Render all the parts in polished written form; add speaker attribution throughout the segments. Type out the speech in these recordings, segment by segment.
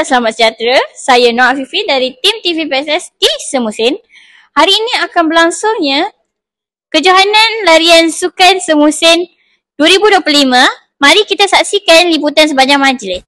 Speaker 1: dan selamat sejahtera. Saya Nur Afifi dari tim TV PSST Semusin. Hari ini akan berlangsungnya kejohanan larian sukan Semusin 2025. Mari kita saksikan liputan sepanjang majlis.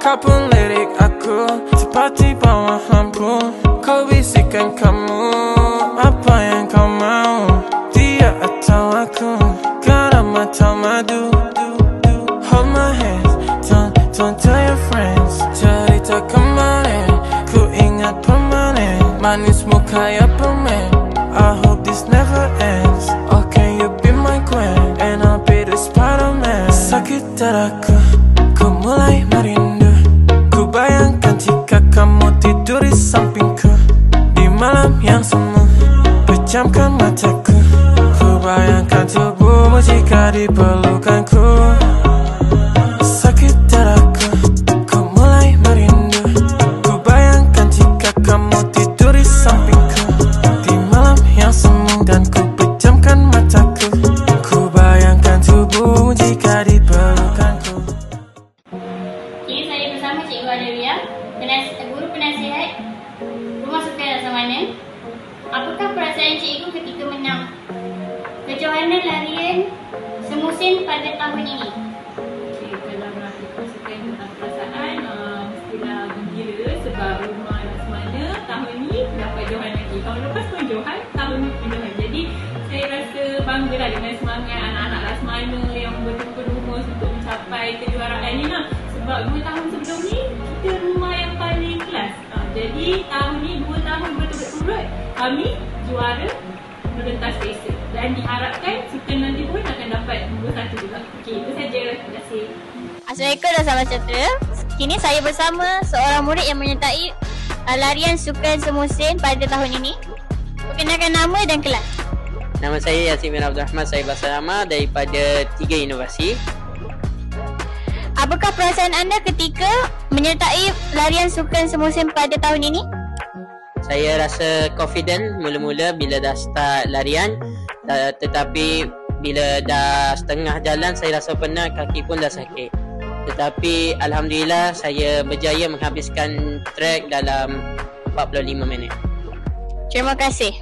Speaker 2: Kau pun lirik aku seperti bawah lampu. Kau bisikan kamu apa yang kau mau, dia atau aku, garam atau madu. Hold my hands, don't tell your friends. Cerita kemarin ku ingat permanen, manismu kayak permen. I hope this never ends. Oh, can you be my queen and I'll be the Spider-Man. Sakit dadaku, ku mulai merindu. Bayangkan jika kamu tidur di sampingku di malam yang semu, pejamkan mataku. Ku bayangkan tubuhmu jika di pelukanku. Sakit dadaku, ku mulai merindu. Ku bayangkan jika kamu tidur di sampingku di malam yang semu, dan ku pejamkan mataku. Ku bayangkan tubuhmu jika di pelukanku.
Speaker 1: Kini saya bersama Cikgu Adawiyah, guru penasihat Rumah Sukan Laksamana. Apakah perasaan cikgu ketika menang kejohanan larian Semusin pada tahun ini?
Speaker 3: Kalau merasakan tentang perasaan, mestilah gembira sebab Rumah Laksamana tahun ni dapat johan lagi. Tahun lepas pun johan, tahun ni pun johan. Jadi saya rasa banggalah dengan semangat anak-anak Laksamana yang betul-betul rumus untuk mencapai kejuaraan ni lah. Sebab 2 tahun sebelum ni kita rumah yang paling kelas. Jadi tahun ni 2 tahun berturut-turut kami juara pentas selesa, dan diharapkan sukan nanti pun akan dapat nombor 1 juga. Okey, itu saja. Terima kasih.
Speaker 1: Assalamualaikum dan salam sejahtera. Kini saya bersama seorang murid yang menyertai larian sukan Semusin pada tahun ini. Perkenalkan nama dan kelas.
Speaker 4: Nama saya Yasin bin Abdul Rahman. Saya bahasa Lama daripada 3 Inovasi.
Speaker 1: Apakah perasaan anda ketika menyertai larian sukan Semusin pada tahun ini?
Speaker 4: Saya rasa confident mula-mula bila dah start larian, tetapi bila dah setengah jalan saya rasa penat, kaki pun dah sakit. Tetapi Alhamdulillah saya berjaya menghabiskan trek dalam 45 minit.
Speaker 1: Terima kasih.